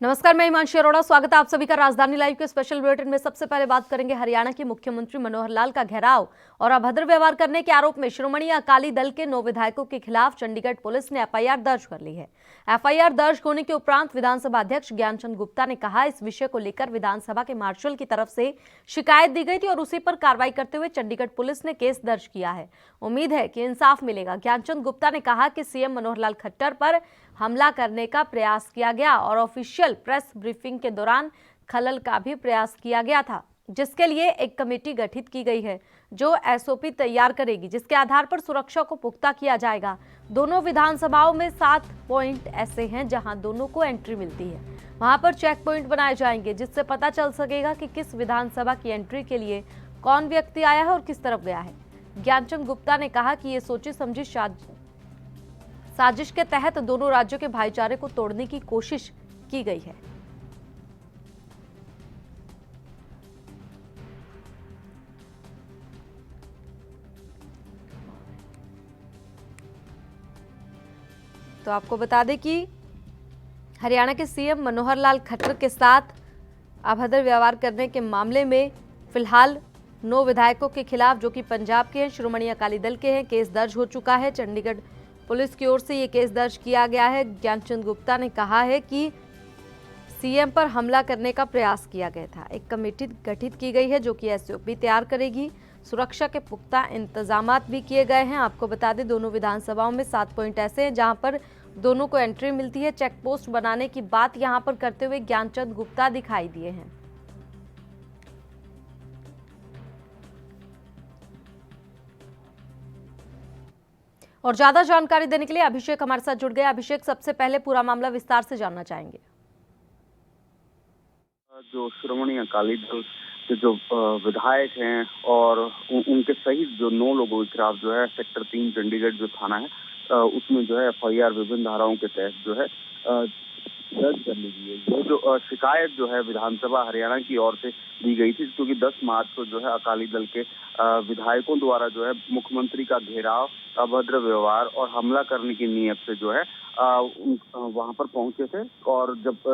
नमस्कार, मैं हिमांशी अरोड़ा। स्वागत है आप सभी का राजधानी लाइव के स्पेशल बुलेटिन में। सबसे पहले बात करेंगे हरियाणा के मुख्यमंत्री मनोहर लाल का घेराव और अभद्र व्यवहार करने के आरोप में शिरोमणि अकाली दल के 9 विधायकों के खिलाफ चंडीगढ़ पुलिस ने एफआईआर दर्ज कर ली है। एफआईआर दर्ज होने के उपरांत विधानसभा अध्यक्ष ज्ञानचंद गुप्ता ने कहा, इस विषय को लेकर विधानसभा के मार्शल की तरफ से शिकायत दी गई थी और उसी पर कार्रवाई करते हुए चंडीगढ़ पुलिस ने केस दर्ज किया है। उम्मीद है कि इंसाफ मिलेगा। ज्ञानचंद गुप्ता ने कहा कि सीएम मनोहर लाल खट्टर पर हमला करने का प्रयास किया गया और ऑफिशियल प्रेस ब्रीफिंग के दौरान खलल का भी प्रयास किया गया था, जिसके लिए एक कमेटी गठित की गई है जो एसओपी तैयार करेगी, जिसके आधार पर सुरक्षा को पुख्ता किया जाएगा। दोनों विधानसभाओं में 7 पॉइंट ऐसे हैं जहां दोनों को एंट्री मिलती है। वहां पर चेक पॉइंट बनाए जाएंगे जिससे पता चल सकेगा कि किस विधानसभा की एंट्री के लिए कौन व्यक्ति आया है और किस तरफ गया है। ज्ञानचंद गुप्ता ने कहा कि ये सोची समझी साजिश के तहत दोनों राज्यों के भाईचारे को तोड़ने की कोशिश की गई है। तो आपको बता दें कि हरियाणा के सीएम मनोहर लाल खट्टर के साथ अभद्र व्यवहार करने के मामले में फिलहाल 9 विधायकों के खिलाफ, जो कि पंजाब के हैं, शिरोमणि अकाली दल के हैं, केस दर्ज हो चुका है। चंडीगढ़ पुलिस की ओर से ये केस दर्ज किया गया है। ज्ञानचंद गुप्ता ने कहा है कि सीएम पर हमला करने का प्रयास किया गया था। एक कमेटी गठित की गई है जो कि एसओपी तैयार करेगी। सुरक्षा के पुख्ता इंतजामात भी किए गए हैं। आपको बता दें, दोनों विधानसभाओं में 7 पॉइंट ऐसे हैं जहां पर दोनों को एंट्री मिलती है। चेक पोस्ट बनाने की बात यहां पर करते हुए ज्ञानचंद गुप्ता दिखाई दिए हैं। और ज्यादा जानकारी देने के लिए अभिषेक हमारे साथ जुड़ गए। अभिषेक, सबसे पहले पूरा मामला विस्तार से जानना चाहेंगे। जो श्रोमणी अकाली दल के जो विधायक हैं और उनके सहित जो 9 लोगों के खिलाफ जो है सेक्टर 3 चंडीगढ़ जो थाना है उसमें जो है एफआईआर विभिन्न धाराओं के तहत जो है दर्ज कर ली गई है। ये जो शिकायत जो है विधानसभा हरियाणा की ओर से दी गई थी, क्योंकि 10 मार्च को जो है अकाली दल के विधायकों द्वारा जो है मुख्यमंत्री का घेराव, अभद्र व्यवहार और हमला करने की नीयत से जो है वहां पर पहुंचे थे। और जब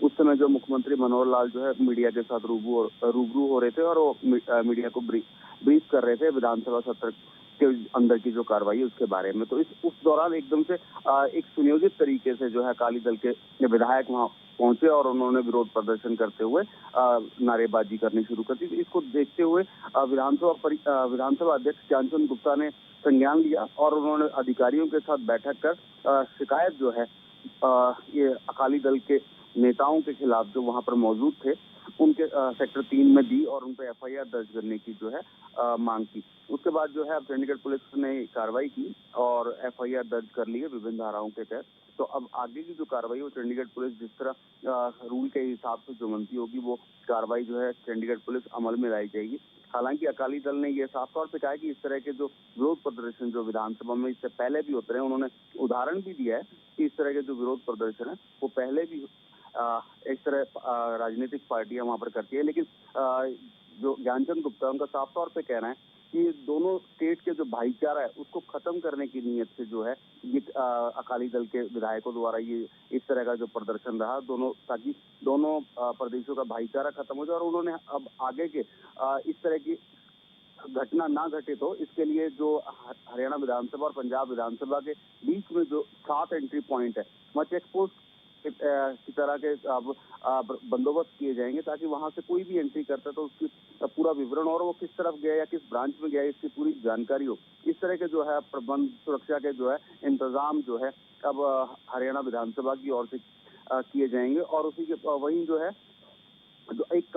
उस समय जो मुख्यमंत्री मनोहर लाल जो है मीडिया के साथ रूबरू हो रहे थे और वो मीडिया को ब्रीफ कर रहे थे विधानसभा सत्र के अंदर की जो कार्रवाई है उसके बारे में। तो उस दौरान एकदम से एक सुनियोजित तरीके से जो है अकाली दल के विधायक वहां पहुंचे और उन्होंने विरोध प्रदर्शन करते हुए नारेबाजी करनी शुरू कर दी। इसको देखते हुए विधानसभा अध्यक्ष ज्ञानचंद गुप्ता ने संज्ञान लिया और उन्होंने अधिकारियों के साथ बैठक कर शिकायत जो है ये अकाली दल के नेताओं के खिलाफ जो वहां पर मौजूद थे उनके सेक्टर 3 में दी और उन पर एफआईआर दर्ज करने की जो है मांग की। उसके बाद जो है अब चंडीगढ़ पुलिस ने कार्रवाई की और एफआईआर दर्ज कर ली है विभिन्न धाराओं के तहत। तो अब आगे की जो कार्रवाई है वो चंडीगढ़ पुलिस जिस तरह रूल के हिसाब से जो मनती होगी वो कार्रवाई जो है चंडीगढ़ पुलिस अमल में लाई जाएगी। हालांकि अकाली दल ने ये साफ तौर पे कहा है कि इस तरह के जो विरोध प्रदर्शन जो विधानसभा में इससे पहले भी होते रहे, उन्होंने उदाहरण भी दिया है कि इस तरह के जो विरोध प्रदर्शन है वो पहले भी इस तरह राजनीतिक पार्टियां वहां पर करती है। लेकिन जो ज्ञानचंद गुप्ता उनका साफ तौर पे कहना है कि दोनों स्टेट के जो भाईचारा है उसको खत्म करने की नीयत से जो है ये अकाली दल के विधायकों द्वारा ये इस तरह का जो प्रदर्शन रहा ताकि दोनों प्रदेशों का भाईचारा खत्म हो जाए। और उन्होंने अब आगे के इस तरह की घटना ना घटे तो इसके लिए जो हरियाणा विधानसभा और पंजाब विधानसभा के बीच में जो 7 एंट्री पॉइंट है वहाँ चेक पोस्ट की तरह के बंदोबस्त किए जाएंगे ताकि वहां से कोई भी एंट्री करता है तो उसकी पूरा विवरण और वो किस तरफ गया या किस ब्रांच में गया इसकी पूरी जानकारी हो। इस तरह के जो है प्रबंध सुरक्षा के जो है इंतजाम जो है अब हरियाणा विधानसभा की ओर से किए जाएंगे। और उसी के वहीं जो है जो एक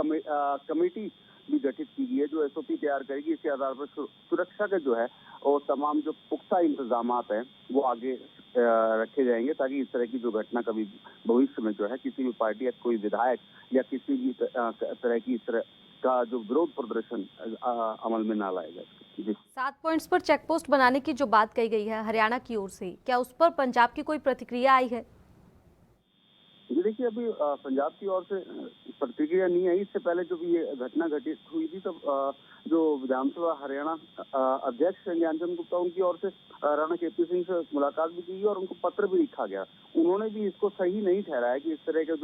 कमेटी भी गठित की गई है जो एसओपी तैयार करेगी। इसके आधार पर सुरक्षा के जो है और तमाम जो पुख्ता इंतजामात हैं वो आगे रखे जाएंगे ताकि इस तरह की जो घटना कभी भविष्य में जो है किसी भी पार्टी या कोई विधायक या किसी भी तरह की इस तरह का जो विरोध प्रदर्शन अमल में ना लाया जाए। 7 पॉइंट्स पर चेक पोस्ट बनाने की जो बात कही गई है हरियाणा की ओर से, क्या उस पर पंजाब की कोई प्रतिक्रिया आई है? देखिए अभी पंजाब की ओर से प्रतिक्रिया नहीं आई। इससे पहले जब ये घटना घटित हुई थी तब जो विधानसभा हरियाणा अध्यक्ष हैं ज्ञानचंद गुप्ता, उनकी ओर से राणा केपी सिंह से मुलाकात भी की और उनको पत्र भी लिखा गया। उन्होंने भी इसको सही नहीं ठहराया कि इस तरह के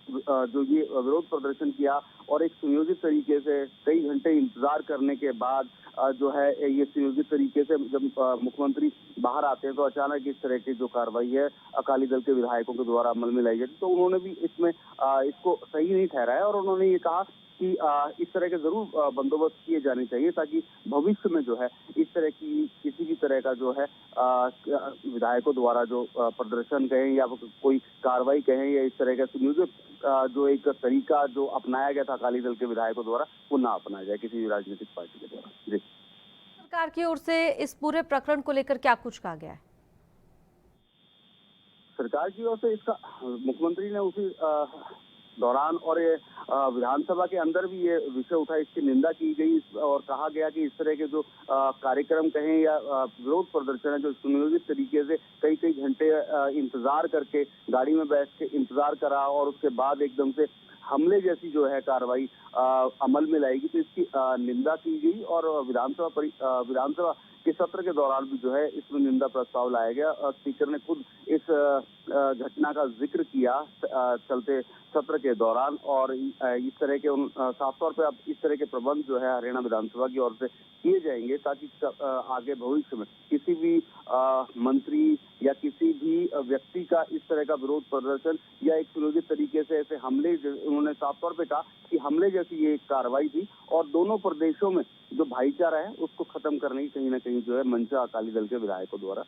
जो ये विरोध प्रदर्शन किया और एक सुनियोजित तरीके से कई घंटे इंतजार करने के बाद जो है ये सुनियोजित तरीके से जब मुख्यमंत्री बाहर आते हैं तो अचानक इस तरह की जो कार्रवाई है अकाली दल के विधायकों के द्वारा अमल में लाई जाती, तो उन्होंने भी इसमें इसको सही नहीं ठहराया और उन्होंने ये कहा कि इस तरह के जरूर बंदोबस्त किए जाने चाहिए ताकि भविष्य में जो है इस तरह की किसी भी तरह का जो है विधायकों द्वारा जो प्रदर्शन कहें या कोई कार्रवाई कहें या इस तरह का सुनियोजित जो एक तरीका जो अपनाया गया था अकाली दल के विधायकों द्वारा वो ना अपनाया जाए किसी भी राजनीतिक पार्टी के द्वारा। जी, सरकार की ओर से इस पूरे प्रकरण को लेकर क्या कुछ कहा गया है? सरकार की ओर से इसका मुख्यमंत्री ने उसी दौरान और ये विधानसभा के अंदर भी ये विषय उठा, इसकी निंदा की गई और कहा गया कि इस तरह के जो कार्यक्रम कहें या विरोध प्रदर्शन है जो सुनियोजित तरीके से कई कई घंटे इंतजार करके गाड़ी में बैठ के इंतजार करा और उसके बाद एकदम से हमले जैसी जो है कार्रवाई अमल में लाएगी, तो इसकी निंदा की गई और विधानसभा के सत्र के दौरान भी जो है इसमें निंदा प्रस्ताव लाया गया। स्पीकर ने खुद इस घटना का जिक्र किया चलते सत्र के दौरान और इस तरह के साफ तौर पे अब इस तरह के प्रबंध जो है हरियाणा विधानसभा की ओर से किए जाएंगे ताकि आगे भविष्य में किसी भी मंत्री या किसी भी व्यक्ति का इस तरह का विरोध प्रदर्शन या एक सुनियोजित तरीके से ऐसे हमले, उन्होंने साफ तौर पे कहा कि हमले जैसी ये कार्रवाई थी और दोनों प्रदेशों में जो भाईचारा है उसको खत्म करने की कहीं ना कहीं जो है मंशा अकाली दल के विधायकों द्वारा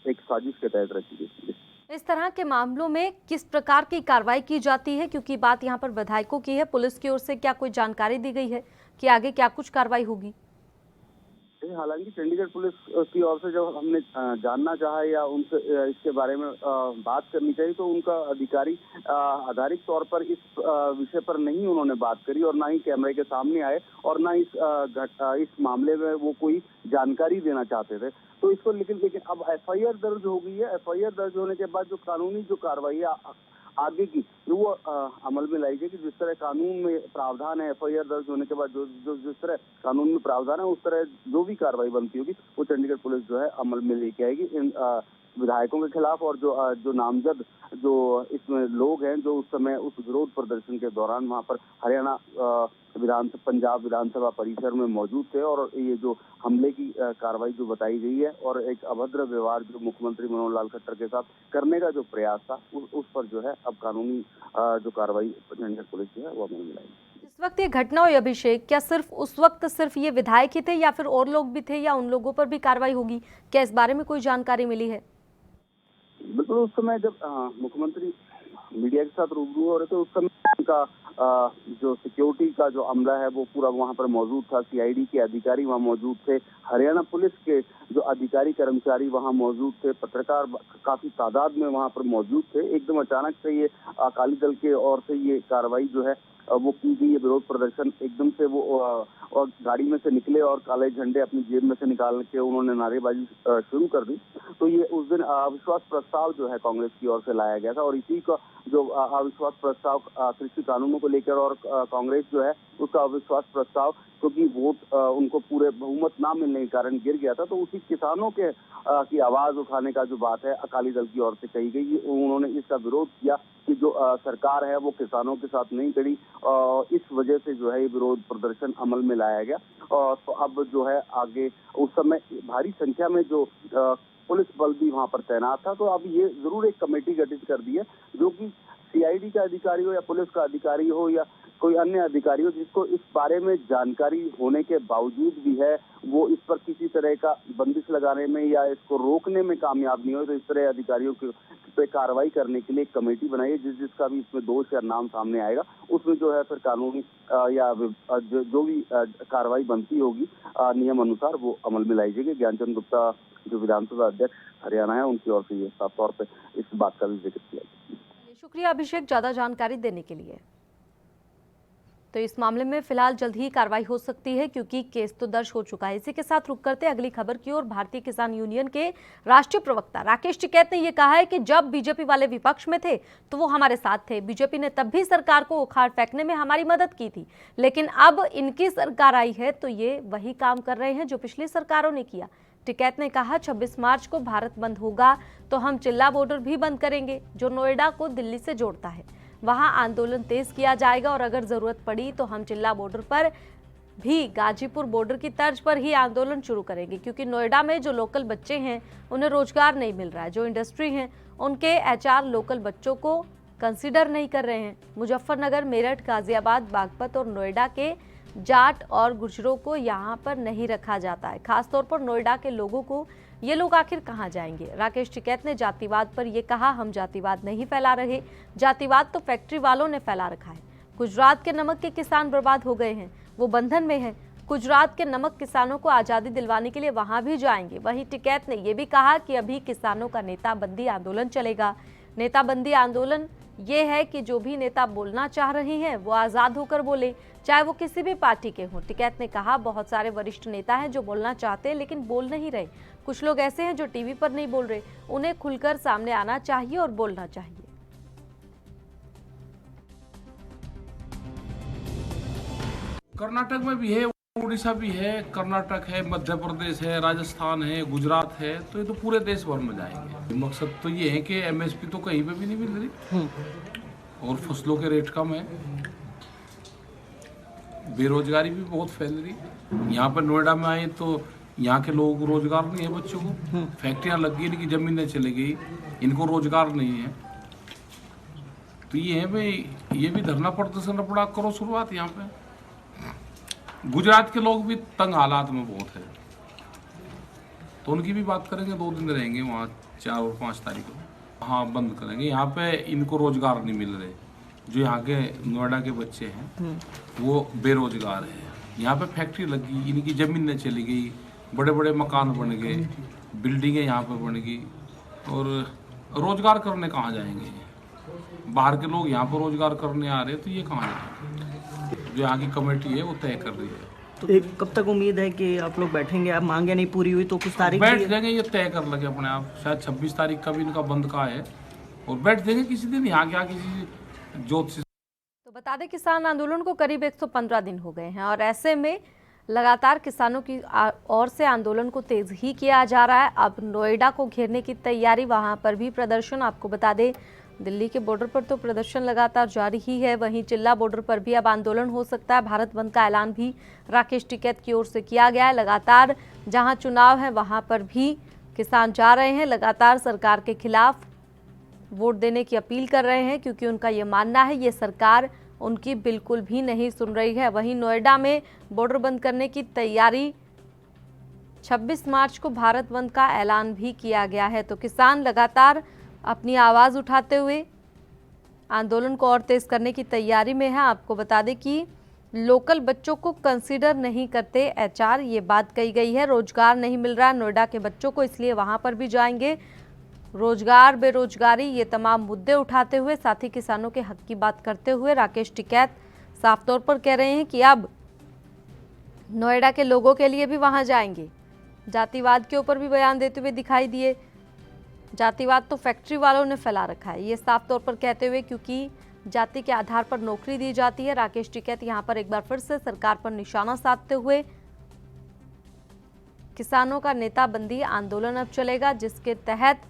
एक साजिश के तहत रखी गई। इस तरह के मामलों में किस प्रकार की कार्रवाई की जाती है, क्योंकि बात यहाँ पर विधायकों की है, पुलिस की ओर से क्या कोई जानकारी दी गई है कि आगे क्या कुछ कार्रवाई होगी? हालांकि चंडीगढ़ पुलिस की ओर से जब हमने जानना चाहा या उनसे इसके बारे में बात करनी चाहिए तो उनका अधिकारी आधारित तौर पर इस विषय पर नहीं उन्होंने बात करी और ना ही कैमरे के सामने आए और ना इस मामले में वो कोई जानकारी देना चाहते थे। तो इसको लेकिन अब एफआईआर दर्ज हो गई है। एफआईआर दर्ज होने के बाद जो कानूनी जो कार्रवाई आगे की जो वो अमल में लाई जाएगी। जिस तरह कानून में प्रावधान है एफआईआर दर्ज होने के बाद जिस तरह कानून में प्रावधान है उस तरह जो भी कार्रवाई बनती होगी वो चंडीगढ़ पुलिस जो है अमल में लेके आएगी इन विधायकों के खिलाफ और जो नामजद जो इसमें लोग हैं जो उस समय उस विरोध प्रदर्शन के दौरान वहां पर हरियाणा पंजाब विधानसभा परिसर में मौजूद थे और ये जो हमले की कार्रवाई जो बताई गई है और एक अभद्र व्यवहार जो मुख्यमंत्री मनोहर लाल खट्टर के साथ करने का जो प्रयास था उस पर जो है अब कानूनी जो कार्रवाई चंडीगढ़ पुलिस जो है वो अमल में लाएगी। इस वक्त ये घटना हुई अभिषेक, क्या सिर्फ उस वक्त सिर्फ ये विधायक ही थे या फिर और लोग भी थे या उन लोगों पर भी कार्रवाई होगी? क्या इस बारे में कोई जानकारी मिली है? बिल्कुल, उस समय जब मुख्यमंत्री मीडिया के साथ रूबरू हो रहे थे उस समय उनका जो सिक्योरिटी का जो अमला है वो पूरा वहां पर मौजूद था। सीआईडी के अधिकारी वहां मौजूद थे, हरियाणा पुलिस के जो अधिकारी कर्मचारी वहां मौजूद थे, पत्रकार काफी तादाद में वहां पर मौजूद थे। एकदम अचानक से ये अकाली दल के ओर से ये कार्रवाई जो है वो की गई। ये विरोध प्रदर्शन एकदम से वो और गाड़ी में से निकले और काले झंडे अपनी जेब में से निकाल के उन्होंने नारेबाजी शुरू कर दी। तो ये उस दिन अविश्वास प्रस्ताव जो है कांग्रेस की ओर से लाया गया था और इसी का जो अविश्वास प्रस्ताव कृषि कानूनों को लेकर और कांग्रेस जो है उसका अविश्वास प्रस्ताव क्योंकि वोट उनको पूरे बहुमत ना मिलने के कारण गिर गया था, तो उसी किसानों के की आवाज उठाने का जो बात है अकाली दल की ओर से कही गई। उन्होंने इसका विरोध किया कि जो सरकार है वो किसानों के साथ नहीं खड़ी, इस वजह से जो है ये विरोध प्रदर्शन अमल में लाया गया। तो अब जो है आगे उस समय भारी संख्या में जो पुलिस बल भी वहां पर तैनात था, तो अब ये जरूर एक कमेटी गठित कर दी है जो कि सीआईडी का अधिकारी हो या पुलिस का अधिकारी हो या कोई अन्य अधिकारी हो जिसको इस बारे में जानकारी होने के बावजूद भी है वो इस पर किसी तरह का बंदिश लगाने में या इसको रोकने में कामयाब नहीं हो, तो इस तरह अधिकारियों के पे कार्रवाई करने के लिए एक कमेटी बनाई है जिसका भी इसमें दोष या नाम सामने आएगा उसमें जो है फिर कानूनी या जो भी कार्रवाई बनती होगी नियम अनुसार वो अमल में लाई जाएगी। ज्ञानचंद गुप्ता जो विधानसभा अध्यक्ष हरियाणा है उनकी ओर से ये साफ तौर पर इस बात का भी जिक्र किया। शुक्रिया अभिषेक ज्यादा जानकारी देने के लिए। तो इस मामले में फिलहाल जल्द ही कार्रवाई हो सकती है क्योंकि केस तो दर्ज हो चुका है। इसी के साथ रुक करते अगली खबर की ओर। भारतीय किसान यूनियन के राष्ट्रीय प्रवक्ता राकेश टिकैत ने यह कहा है कि जब बीजेपी वाले विपक्ष में थे तो वो हमारे साथ थे। बीजेपी ने तब भी सरकार को उखाड़ फेंकने में हमारी मदद की थी, लेकिन अब इनकी सरकार आई है तो ये वही काम कर रहे हैं जो पिछली सरकारों ने किया। टिकैत ने कहा 26 मार्च को भारत बंद होगा तो हम चिल्ला बॉर्डर भी बंद करेंगे जो नोएडा को दिल्ली से जोड़ता है। वहां आंदोलन तेज किया जाएगा और अगर जरूरत पड़ी तो हम चिल्ला बॉर्डर पर भी गाजीपुर बॉर्डर की तर्ज पर ही आंदोलन शुरू करेंगे, क्योंकि नोएडा में जो लोकल बच्चे हैं उन्हें रोजगार नहीं मिल रहा है। जो इंडस्ट्री हैं उनके एचआर लोकल बच्चों को कंसीडर नहीं कर रहे हैं। मुजफ्फरनगर, मेरठ, गाजियाबाद, बागपत और नोएडा के जाट और गुर्जरों को यहाँ पर नहीं रखा जाता है। खासतौर पर नोएडा के लोगों को ये लोग आखिर कहाँ जाएंगे। राकेश टिकैत ने जातिवाद पर यह कहा, हम जातिवाद नहीं फैला रहे, जातिवाद तो फैक्ट्री वालों ने फैला रखा है। गुजरात के नमक के किसान बर्बाद हो गए हैं, वो बंधन में हैं। गुजरात के नमक किसानों को आज़ादी दिलवाने के लिए वहां भी जाएंगे। वहीं टिकैत ने यह भी कहा कि अभी किसानों का नेताबंदी आंदोलन चलेगा। नेताबंदी आंदोलन ये है कि जो भी नेता बोलना चाह रहे हैं वो आज़ाद होकर बोले, चाहे वो किसी भी पार्टी के हों। टिकैत ने कहा बहुत सारे वरिष्ठ नेता हैं जो बोलना चाहते हैं लेकिन बोल नहीं रहे। कुछ लोग ऐसे हैं जो टीवी पर नहीं बोल रहे, उन्हें खुलकर सामने आना चाहिए और बोलना चाहिए। कर्नाटक में भी है, उड़ीसा भी है, कर्नाटक है, मध्य प्रदेश है, राजस्थान है, गुजरात है, तो ये तो पूरे देश भर में जाएंगे। मकसद तो ये है कि एमएसपी तो कहीं पे भी नहीं मिल रही और फसलों के रेट कम है, बेरोजगारी भी बहुत फैल रही। यहाँ पर नोएडा में आए तो यहाँ के लोगों को रोजगार नहीं है, बच्चों को फैक्ट्रियाँ लग गई, इनकी जमीनें चली गई, इनको रोजगार नहीं है। तो ये है भाई, ये भी धरना प्रदर्शन अपना करो शुरुआत। यहाँ पे गुजरात के लोग भी तंग हालात में बहुत है, तो उनकी भी बात करेंगे। 2 दिन रहेंगे वहाँ, 4 और 5 तारीख को। हाँ, बंद करेंगे। यहाँ पे इनको रोजगार नहीं मिल रहे, जो यहाँ के नोएडा के बच्चे हैं वो बेरोजगार है। यहाँ पे फैक्ट्री लगी, इनकी जमीनें चली गई, बड़े बड़े मकान बन गए, बिल्डिंगें यहाँ पे बन गई, और रोजगार करने कहाँ जाएंगे? बाहर के लोग यहाँ पर रोजगार करने आ रहे हैं, तो ये कहाँ जाएंगे? जो यहाँ की कमेटी है वो तय कर रही है। तो कब तक उम्मीद है कि आप लोग बैठेंगे? आप मांगे नहीं पूरी हुई तो कुछ तारीख बैठ जाएंगे, ये तय कर लगे अपने आप। शायद 26 तारीख का भी इनका बंद का है और बैठ जाएंगे किसी दिन यहाँ के किसी ज्योतिषी। तो बता दें, किसान आंदोलन को करीब 115 दिन हो गए हैं और ऐसे में लगातार किसानों की ओर से आंदोलन को तेज ही किया जा रहा है। अब नोएडा को घेरने की तैयारी, वहां पर भी प्रदर्शन। आपको बता दें, दिल्ली के बॉर्डर पर तो प्रदर्शन लगातार जारी ही है, वहीं चिल्ला बॉर्डर पर भी अब आंदोलन हो सकता है। भारत बंद का ऐलान भी राकेश टिकैत की ओर से किया गया है। लगातार जहां चुनाव है वहां पर भी किसान जा रहे हैं, लगातार सरकार के खिलाफ वोट देने की अपील कर रहे हैं, क्योंकि उनका ये मानना है ये सरकार उनकी बिल्कुल भी नहीं सुन रही है। वहीं नोएडा में बॉर्डर बंद करने की तैयारी, 26 मार्च को भारत बंद का ऐलान भी किया गया है। तो किसान लगातार अपनी आवाज़ उठाते हुए आंदोलन को और तेज करने की तैयारी में है। आपको बता दें कि लोकल बच्चों को कंसीडर नहीं करते एचआर, ये बात कही गई है। रोजगार नहीं मिल रहा है नोएडा के बच्चों को, इसलिए वहां पर भी जाएंगे। रोजगार, बेरोजगारी, ये तमाम मुद्दे उठाते हुए, साथ ही किसानों के हक की बात करते हुए राकेश टिकैत साफ तौर पर कह रहे हैं कि अब नोएडा के लोगों के लिए भी वहां जाएंगे। जातिवाद के ऊपर भी बयान देते हुए दिखाई दिए। जातिवाद तो फैक्ट्री वालों ने फैला रखा है, ये साफ तौर पर कहते हुए, क्योंकि जाति के आधार पर नौकरी दी जाती है। राकेश टिकैत यहां पर एक बार फिर से सरकार पर निशाना साधते हुए, किसानों का नेताबंदी आंदोलन अब चलेगा, जिसके तहत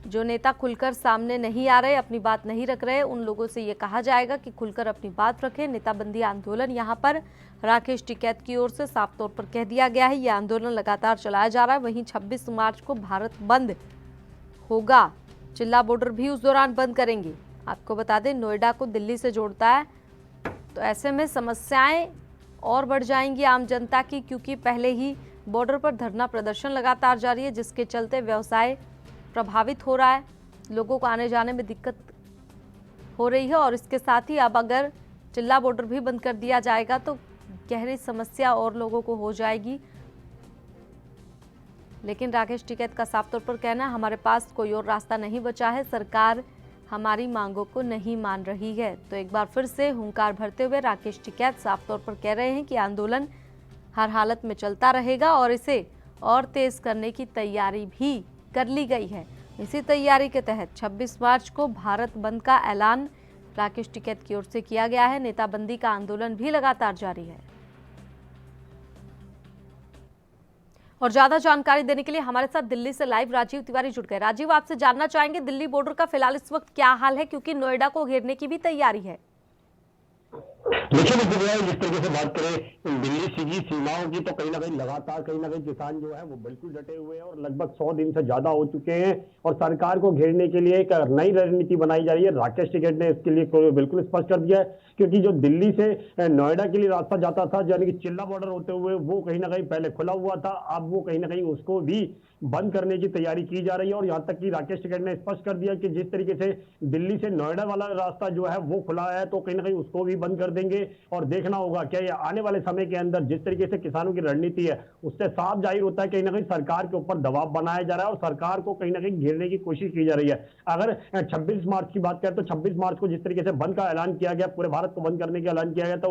जो नेता खुलकर सामने नहीं आ रहे, अपनी बात नहीं रख रहे, उन लोगों से ये कहा जाएगा कि खुलकर अपनी बात रखें। नेताबंदी आंदोलन यहां पर राकेश टिकैत की ओर से साफ तौर पर कह दिया गया है। यह आंदोलन लगातार चलाया जा रहा है। वहीं 26 मार्च को भारत बंद होगा, चिल्ला बॉर्डर भी उस दौरान बंद करेंगे। आपको बता दें, नोएडा को दिल्ली से जोड़ता है, तो ऐसे में समस्याएं और बढ़ जाएंगी आम जनता की, क्योंकि पहले ही बॉर्डर पर धरना प्रदर्शन लगातार जारी है, जिसके चलते व्यवसाय प्रभावित हो रहा है, लोगों को आने जाने में दिक्कत हो रही है। और इसके साथ ही अब अगर चिल्ला बॉर्डर भी बंद कर दिया जाएगा तो गहरी समस्या और लोगों को हो जाएगी। लेकिन राकेश टिकैत का साफ तौर पर कहना है, हमारे पास कोई और रास्ता नहीं बचा है। सरकार हमारी मांगों को नहीं मान रही है। तो एक बार फिर से हुंकार भरते हुए राकेश टिकैत साफ तौर पर कह रहे हैं कि आंदोलन हर हालत में चलता रहेगा और इसे और तेज करने की तैयारी भी कर ली गई है। इसी तैयारी के तहत 26 मार्च को भारत बंद का ऐलान राकेश टिकैत की ओर से किया गया है। नेताबंदी का आंदोलन भी लगातार जारी है। और ज्यादा जानकारी देने के लिए हमारे साथ दिल्ली से लाइव राजीव तिवारी जुड़ गए। राजीव, आपसे जानना चाहेंगे दिल्ली बॉर्डर का फिलहाल इस वक्त क्या हाल है, क्योंकि नोएडा को घेरने की भी तैयारी है। देखिए जिस तरीके से बात करें दिल्ली सीधी सीमाओं की, तो कहीं ना कहीं लगातार किसान जो है वो बिल्कुल डटे हुए हैं और लगभग 100 दिन से ज्यादा हो चुके हैं और सरकार को घेरने के लिए एक नई रणनीति बनाई जा रही है। राकेश टिकैत ने इसके लिए बिल्कुल स्पष्ट कर दिया है, क्योंकि जो दिल्ली से नोएडा के लिए रास्ता जाता था, यानी कि चिल्ला बॉर्डर होते हुए, वो कहीं ना कहीं पहले खुला हुआ था, अब वो कहीं ना कहीं उसको भी बंद करने की तैयारी की जा रही है। और यहां तक कि राकेश टिकैत ने स्पष्ट कर दिया कि जिस तरीके से दिल्ली से नोएडा वाला रास्ता जो है वो खुला है, तो कहीं ना कहीं उसको भी बंद कर देंगे। और देखना होगा क्या ये आने वाले समय के अंदर जिस तरीके से किसानों की रणनीति है, उससे साफ जाहिर होता है कहीं ना कहीं सरकार के ऊपर दबाव बनाया जा रहा है और सरकार को कहीं ना कहीं घेरने की कोशिश की जा रही है। अगर 26 मार्च की बात करें तो 26 मार्च को जिस तरीके से बंद का ऐलान किया गया, पूरे भारत को बंद करने का ऐलान किया गया, तो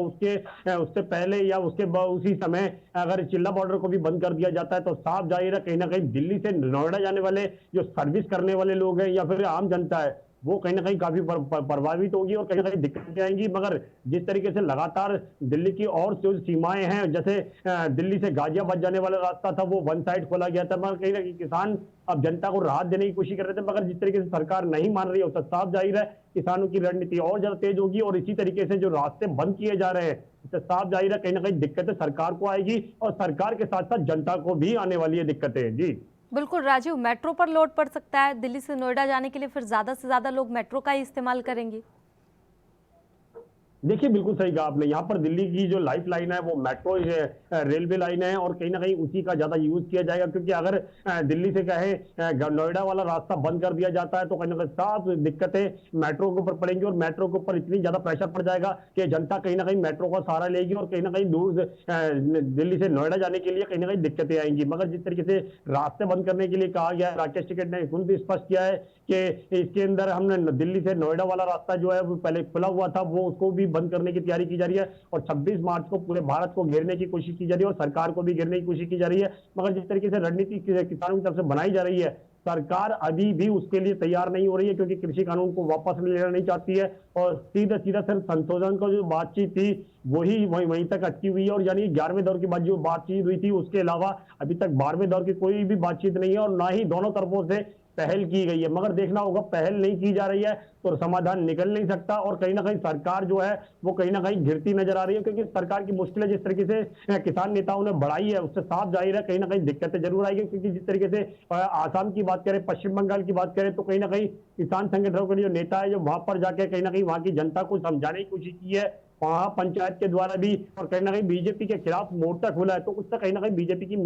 उससे पहले या उसी समय अगर चिल्ला बॉर्डर को भी बंद कर दिया जाता है, तो साफ जाहिर है कहीं ना कहीं दिल्ली से नोएडा जाने वाले जो सर्विस करने वाले लोग हैं या फिर आम जनता है, वो कहीं ना कहीं काफी प्रभावित होगी और कहीं ना कहीं दिक्कतें आएंगी। मगर जिस तरीके से लगातार दिल्ली की और जो सीमाएं हैं, जैसे दिल्ली से गाजियाबाद जाने वाला रास्ता था वो वन साइड खोला गया था, मगर कहीं ना कहीं किसान अब जनता को राहत देने की कोशिश कर रहे थे, मगर जिस तरीके से सरकार नहीं मान रही है उससे साफ जाहिर है किसानों की रणनीति और ज्यादा तेज होगी। और इसी तरीके से जो रास्ते बंद किए जा रहे हैं, इससे साफ जाहिर है कहीं ना कहीं दिक्कतें सरकार को आएगी और सरकार के साथ साथ जनता को भी आने वाली है दिक्कतें। जी बिल्कुल राजीव, मेट्रो पर लोड पड़ सकता है दिल्ली से नोएडा जाने के लिए, फिर ज्यादा से ज्यादा लोग मेट्रो का ही इस्तेमाल करेंगे। देखिए बिल्कुल सही कहा आपने, यहाँ पर दिल्ली की जो लाइफ लाइन है वो मेट्रो रेलवे लाइन है और कहीं ना कहीं उसी का ज्यादा यूज किया जाएगा, क्योंकि अगर दिल्ली से कहे नोएडा वाला रास्ता बंद कर दिया जाता है तो कहीं ना कहीं साफ दिक्कतें मेट्रो के ऊपर पड़ेंगी और मेट्रो के ऊपर इतनी ज्यादा प्रेशर पड़ जाएगा कि जनता कहीं ना कहीं मेट्रो का सहारा लेगी और कहीं ना कहीं दूर दिल्ली से नोएडा जाने के लिए कहीं ना कहीं दिक्कतें आएंगी। मगर जिस तरीके से रास्ते बंद करने के लिए कहा गया है, राकेश टिकैत ने खुद भी स्पष्ट किया है कि इसके अंदर हमने दिल्ली से नोएडा वाला रास्ता जो है वो पहले खुला हुआ था, वो उसको भी बंद करने की तैयारी की जा रही है और 26 मार्च को पूरे भारत को घेरने की कोशिश की जा रही है और सरकार को भी घेरने की कोशिश की जा रही है। मगर जिस तरीके से रणनीति किसानों की तरफ से बनाई जा रही है, सरकार अभी भी उसके लिए तैयार नहीं हो रही है, क्योंकि कृषि कानून को वापस लेना नहीं चाहती है और सीधा सिर्फ संशोधन का जो बातचीत थी वही वहीं तक अटकी हुई है। और यानी 11वें दौर की जो बातचीत हुई थी उसके अलावा अभी तक 12वें दौर की कोई भी बातचीत नहीं है और ना ही दोनों तरफों से पहल की गई है। मगर देखना होगा, पहल नहीं की जा रही है तो समाधान निकल नहीं सकता और कहीं ना कहीं सरकार जो है वो कहीं ना कहीं घिरती नजर आ रही है, क्योंकि सरकार की मुश्किलें जिस तरीके से किसान नेताओं ने बढ़ाई है उससे साफ जाहिर है कहीं ना कहीं दिक्कतें जरूर आएगी। क्योंकि जिस तरीके से आसाम की बात करें, पश्चिम बंगाल की बात करें, तो कहीं ना कहीं किसान संगठनों के जो नेता है जो वहां पर जाके कहीं ना कहीं वहां की जनता को समझाने की कोशिश की है, वहां पंचायत के द्वारा भी, और कहीं ना कहीं बीजेपी के खिलाफ मोर्चा खुला है, तो उससे कहीं ना कहीं बीजेपी की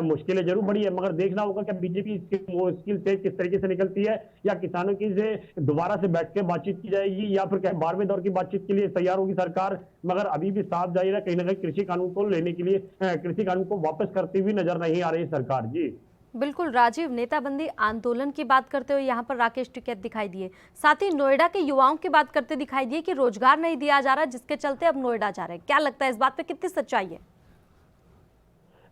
मुश्किलें जरूर बढ़ी है। मगर देखना होगा कि बीजेपी इसकी मुश्किल से किस तरीके से निकलती है, या किसानों की से दोबारा से बैठ के बातचीत की जाएगी या फिर 12वें दौर की बातचीत के लिए तैयार होगी सरकार। मगर अभी भी साफ जाहिर है कहीं ना कहीं कृषि कानून को लेने के लिए कृषि कानून को वापस करती हुई नजर नहीं आ रही सरकार। जी बिल्कुल राजीव, नेताबंदी आंदोलन की बात करते हुए यहाँ पर राकेश टिकैत दिखाई दिए, साथ ही नोएडा के युवाओं की बात करते दिखाई दिए कि रोजगार नहीं दिया जा रहा, जिसके चलते अब नोएडा जा रहे हैं। क्या लगता है इस बात पे कितनी सच्चाई है?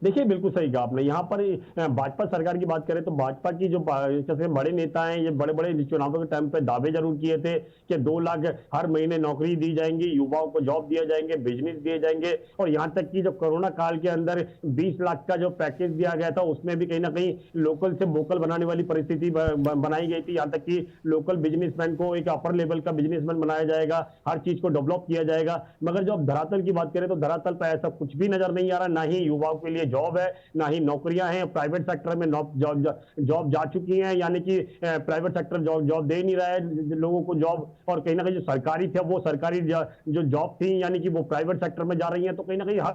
देखिए बिल्कुल सही कहा आपने, यहाँ पर भाजपा सरकार की बात करें तो भाजपा की जो सबसे बड़े नेता हैं, ये बड़े बड़े चुनावों के टाइम पे दावे जरूर किए थे कि 2 लाख हर महीने नौकरी दी जाएंगी, युवाओं को जॉब दिए जाएंगे, बिजनेस दिए जाएंगे, और यहाँ तक कि जो कोरोना काल के अंदर 20 लाख का जो पैकेज दिया गया था उसमें भी कहीं ना कहीं लोकल से वोकल बनाने वाली परिस्थिति बनाई गई थी। यहाँ तक कि लोकल बिजनेसमैन को एक अपर लेवल का बिजनेसमैन बनाया जाएगा, हर चीज को डेवलप किया जाएगा। मगर जो अब धरातल की बात करें तो धरातल पर ऐसा कुछ भी नजर नहीं आ रहा, ना ही युवाओं के लिए जॉब है, ना ही नौकरियां हैं। प्राइवेट सेक्टर में जॉब जा चुकी हैं, यानी कि प्राइवेट सेक्टर जॉब दे नहीं रहा है लोगों को जॉब, और कहीं ना कहीं जो सरकारी थे वो सरकारी जो जॉब थी यानी कि वो प्राइवेट सेक्टर में जा रही हैं। तो कहीं ना कहीं आने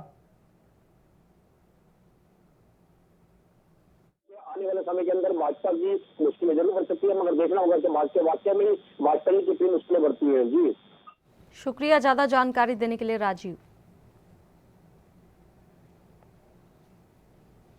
वाले समय के अंदर भाजपा की मुश्किलें जरूर बढ़ सकती है, मगर देखना होगा कि वाकई में भाजपा की कितनी मुश्किलें बढ़ती है। जी शुक्रिया ज्यादा जानकारी देने के लिए राजीव।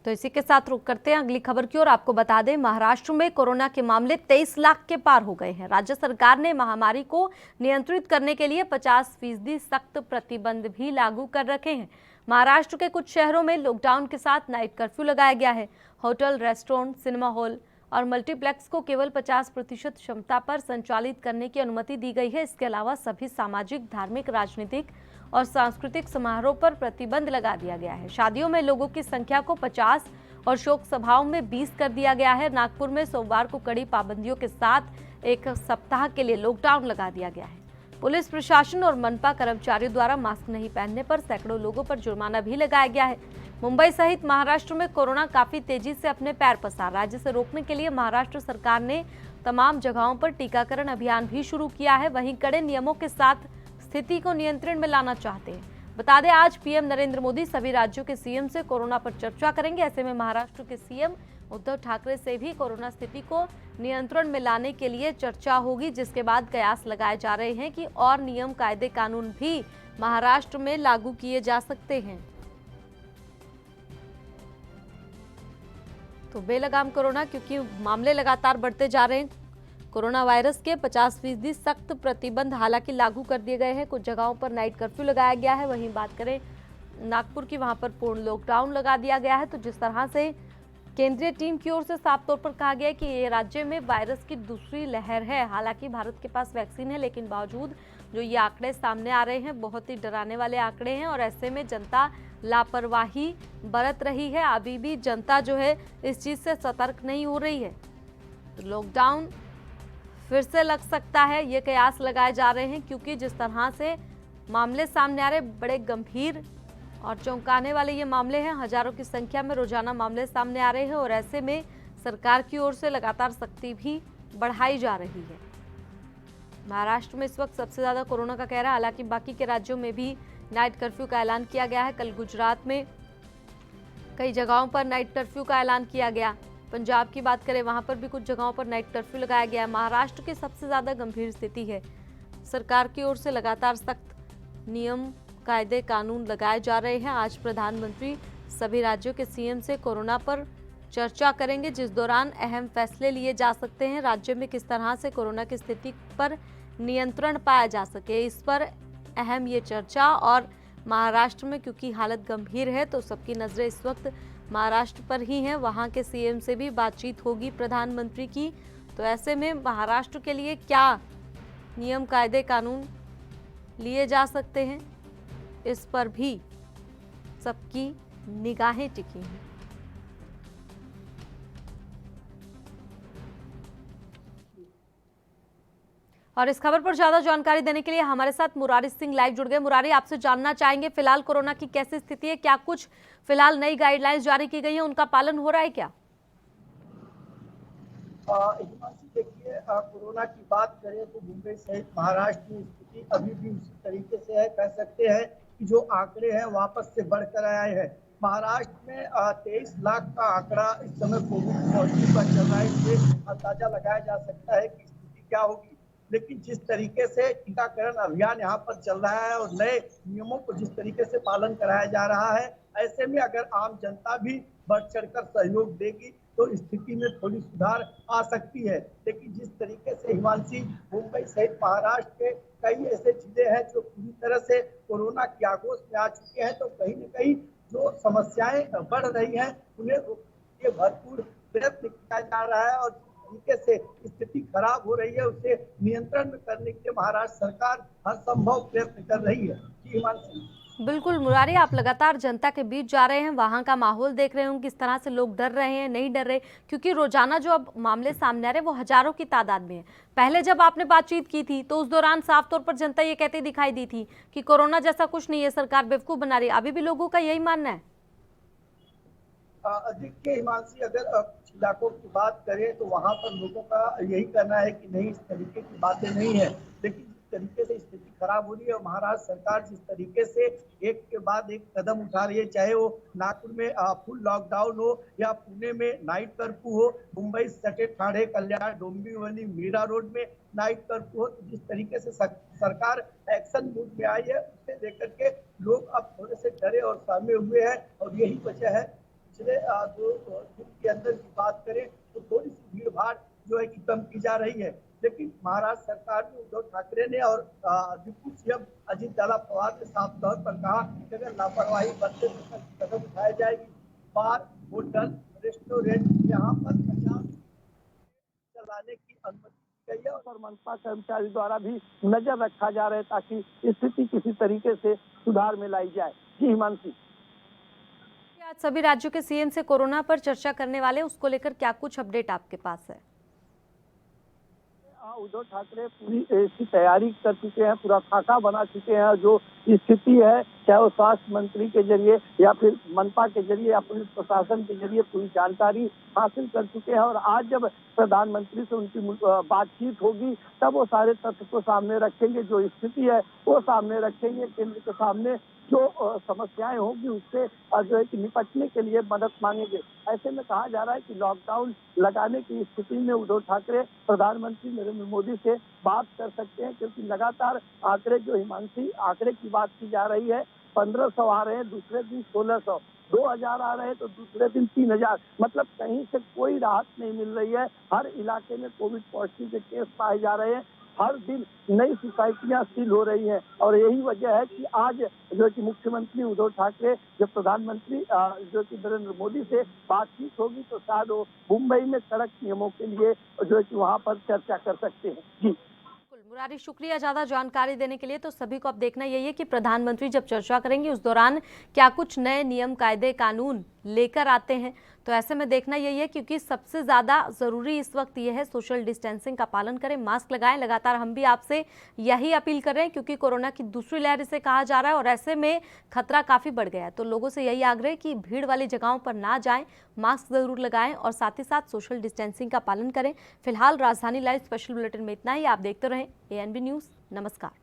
तो इसी के साथ रुक करते हैं अगली खबर की ओर। आपको बता दें, महाराष्ट्र में कोरोना के मामले 23 लाख के पार हो गए हैं। राज्य सरकार ने महामारी को नियंत्रित करने के लिए 50% सख्त प्रतिबंध भी लागू कर रखे हैं। महाराष्ट्र के कुछ शहरों में लॉकडाउन के साथ नाइट कर्फ्यू लगाया गया है। होटल, रेस्टोरेंट, सिनेमा हॉल और मल्टीप्लेक्स को केवल 50% क्षमता पर संचालित करने की अनुमति दी गई है। इसके अलावा सभी सामाजिक, धार्मिक, राजनीतिक और सांस्कृतिक समारोह पर प्रतिबंध लगा दिया गया है। शादियों में लोगों की संख्या को 50 और शोक सभाओं में 20 कर दिया गया है। नागपुर में सोमवार को कड़ी पाबंदियों के साथ एक सप्ताह के लिए लॉकडाउन लगा दिया गया है। पुलिस प्रशासन और मनपा कर्मचारियों द्वारा मास्क नहीं पहनने पर सैकड़ों लोगों पर जुर्माना भी लगाया गया है। मुंबई सहित महाराष्ट्र में कोरोना काफी तेजी से अपने पैर पसार। राज्य से रोकने के लिए महाराष्ट्र सरकार ने तमाम जगहों पर टीकाकरण अभियान भी शुरू किया है। वहीं कड़े नियमों के साथ स्थिति को नियंत्रण में लाना चाहते हैं। बता दें, आज पीएम नरेंद्र मोदी सभी राज्यों के सीएम से कोरोना पर चर्चा करेंगे। ऐसे में महाराष्ट्र के सीएम उद्धव ठाकरे से भी कोरोना स्थिति को नियंत्रण में लाने के लिए चर्चा होगी, जिसके बाद कयास लगाए जा रहे हैं कि और नियम, कायदे, कानून भी महाराष्ट्र में लागू किए जा सकते हैं। तो बेलगाम कोरोना, क्योंकि मामले लगातार बढ़ते जा रहे हैं। कोरोना वायरस के 50% सख्त प्रतिबंध हालांकि लागू कर दिए गए हैं। कुछ जगहों पर नाइट कर्फ्यू लगाया गया है। वहीं बात करें नागपुर की, वहां पर पूर्ण लॉकडाउन लगा दिया गया है। तो जिस तरह से केंद्रीय टीम की ओर से साफ तौर पर कहा गया है कि ये राज्य में वायरस की दूसरी लहर है। हालांकि भारत के पास वैक्सीन है, लेकिन बावजूद जो ये आंकड़े सामने आ रहे हैं, बहुत ही डराने वाले आंकड़े हैं और ऐसे में जनता लापरवाही बरत रही है। अभी भी जनता जो है इस चीज से सतर्क नहीं हो रही है। तो लॉकडाउन फिर से लग सकता है, ये कयास लगाए जा रहे हैं, क्योंकि जिस तरह से मामले सामने आ रहे, बड़े गंभीर और चौंकाने वाले ये मामले हैं। हजारों की संख्या में रोजाना मामले सामने आ रहे हैं और ऐसे में सरकार की ओर से लगातार सख्ती भी बढ़ाई जा रही है। महाराष्ट्र में इस वक्त सबसे ज्यादा कोरोना का कहर है। हालांकि बाकी के राज्यों में भी नाइट कर्फ्यू का ऐलान किया गया है। कल गुजरात में कई जगहों पर नाइट कर्फ्यू का ऐलान किया गया। पंजाब की बात करें, वहां पर भी कुछ जगहों पर नाइट कर्फ्यू लगाया गया है। महाराष्ट्र की सबसे ज्यादा गंभीर स्थिति है। सरकार की ओर से लगातार सख्त नियम, कायदे, कानून लगाए जा रहे हैं। आज प्रधानमंत्री सभी राज्यों के सीएम से कोरोना पर चर्चा करेंगे, जिस दौरान अहम फैसले लिए जा सकते हैं। राज्य में किस तरह से कोरोना की स्थिति पर नियंत्रण पाया जा सके, इस पर अहम ये चर्चा। और महाराष्ट्र में क्योंकि हालत गंभीर है, तो सबकी नजरें इस वक्त महाराष्ट्र पर ही हैं। वहां के सीएम से भी बातचीत होगी प्रधानमंत्री की। तो ऐसे में महाराष्ट्र के लिए क्या नियम, कायदे, कानून लिए जा सकते हैं, इस पर भी सबकी निगाहें टिकी हैं। और इस खबर पर ज्यादा जानकारी देने के लिए हमारे साथ मुरारी सिंह लाइव जुड़ गए। मुरारी, आपसे जानना चाहेंगे फिलहाल कोरोना की कैसी स्थिति है, क्या कुछ फिलहाल नई गाइडलाइंस जारी की गई है, उनका पालन हो रहा है क्या? देखिए, कोरोना की बात करें तो मुंबई सहित महाराष्ट्र में स्थिति अभी भी उसी तरीके से है। कह सकते हैं कि जो आंकड़े हैं वापस से बढ़कर आए हैं। महाराष्ट्र में 23 लाख का आंकड़ा इस समय कोविड पॉजिटिव का चल रहा है। इससे अंदाजा लगाया जा सकता है कि स्थिति क्या होगी। लेकिन जिस तरीके से टीकाकरण अभियान यहाँ पर चल रहा है और नए नियमों को जिस तरीके से पालन कराया जा रहा है, ऐसे में अगर आम जनता भी बढ़ चढ़कर सहयोग देगी तो स्थिति में थोड़ी सुधार आ सकती है। लेकिन जिस तरीके से हिमांशी, मुंबई सहित महाराष्ट्र के कई ऐसे जिले हैं जो पूरी तरह से कोरोना की आगोश में आ चुके हैं, तो कहीं न कहीं जो समस्याएं बढ़ रही हैं उन्हें रोकने के भरपूर प्रयत्न किया जा रहा है और तरीके से स्थिति खराब हो रही है उसे नियंत्रण में करने के लिए महाराष्ट्र सरकार हर संभव प्रयत्न कर रही है। जी हिमांशी। बिल्कुल मुरारी, आप लगातार जनता के बीच जा रहे हैं, वहां का माहौल देख रहे होंगे, किस तरह से लोग डर रहे हैं, नहीं डर रहे, क्योंकि रोजाना जो अब मामले सामने आ रहे हैं वो हजारों की तादाद में है। पहले जब आपने बातचीत की थी तो उस दौरान साफ तौर पर जनता ये कहती दिखाई दी थी कि कोरोना जैसा कुछ नहीं है, सरकार बेवकूफ बना रही है। अभी भी लोगों का यही मानना है? देखिए हिमांशी, अगर कुछ इलाकों की बात करें तो वहाँ पर लोगों का यही कहना है कि नहीं, इस तरीके की बातें नहीं है। लेकिन जिस तरीके से स्थिति खराब हो रही है और महाराष्ट्र सरकार जिस तरीके से एक के बाद एक कदम उठा रही है, चाहे वो नागपुर में फुल लॉकडाउन हो या पुणे में नाइट कर्फ्यू हो, मुंबई सटे ठाणे, कल्याण, डोंबिवली, मीरा रोड में नाइट कर्फ्यू हो, तो जिस तरीके से सरकार एक्शन मूड में आई है उसे लेकर के लोग अब थोड़े से डरे और सहमे हुए हैं। और यही वजह है पिछले 2 दिन के अंदर की बात करें तो थोड़ी सी भीड़ भाड़ जो है कि कम की जा रही है, लेकिन महाराष्ट्र सरकार में उद्धव ठाकरे ने और डिप्टी सीएम अजीत दादा पवार ने साफ तौर पर कहा कि अगर लापरवाही बरते तो कदम उठाई जाएगी। बार, होटल, रेस्टोरेंट यहाँ पर 50 चलाने की अनुमति दी गई है और मनपा कर्मचारी द्वारा भी नजर रखा जा रहा है ताकि स्थिति किसी तरीके से सुधार में लाई जाए। जी हिमांशी, आज सभी राज्यों के सीएम से कोरोना पर चर्चा करने वाले, उसको लेकर क्या कुछ अपडेट आपके पास है? उद्धव ठाकरे पूरी इसकी तैयारी कर चुके हैं, पूरा खाका बना चुके हैं। जो स्थिति है, चाहे वो स्वास्थ्य मंत्री के जरिए या फिर मनपा के जरिए या पुलिस प्रशासन के जरिए पूरी जानकारी हासिल कर चुके हैं। और आज जब प्रधानमंत्री से उनकी बातचीत होगी तब वो सारे तथ्य को सामने रखेंगे, जो स्थिति है वो सामने रखेंगे, केंद्र के सामने जो समस्याएं होगी उससे जो है कि निपटने के लिए मदद मांगेंगे। ऐसे में कहा जा रहा है कि लॉकडाउन लगाने की स्थिति में उद्धव ठाकरे प्रधानमंत्री नरेंद्र मोदी से बात कर सकते हैं, क्योंकि लगातार आंकड़े जो हिमांशी आंकड़े की बात की जा रही है, 1500 आ रहे हैं, दूसरे दिन 1600, 2000 आ रहे हैं तो दूसरे दिन 3000, मतलब कहीं से कोई राहत नहीं मिल रही है। हर इलाके में कोविड पॉजिटिव के केस पाए जा रहे हैं, हर दिन नई सोसाइटियां सील हो रही हैं। और यही वजह है कि आज जो कि मुख्यमंत्री उद्धव ठाकरे जब प्रधानमंत्री जो कि नरेंद्र मोदी से बातचीत होगी तो शायद वो मुंबई में सड़क नियमों के लिए जो है कि वहां पर चर्चा कर सकते हैं। जी मुरारी, शुक्रिया ज़्यादा जानकारी देने के लिए। तो सभी को अब देखना यही है कि प्रधानमंत्री जब चर्चा करेंगे उस दौरान क्या कुछ नए नियम, कायदे, कानून लेकर आते हैं। तो ऐसे में देखना यही है, क्योंकि सबसे ज़्यादा ज़रूरी इस वक्त ये है सोशल डिस्टेंसिंग का पालन करें, मास्क लगाएं। लगातार हम भी आपसे यही अपील कर रहे हैं, क्योंकि कोरोना की दूसरी लहर इसे कहा जा रहा है और ऐसे में खतरा काफ़ी बढ़ गया है। तो लोगों से यही आग्रह कि भीड़ वाली जगहों पर ना जाएं, मास्क ज़रूर लगाएं और साथ ही साथ सोशल डिस्टेंसिंग का पालन करें। फिलहाल राजधानी लाइव स्पेशल बुलेटिन में इतना ही। आप देखते रहें ANB न्यूज़। नमस्कार।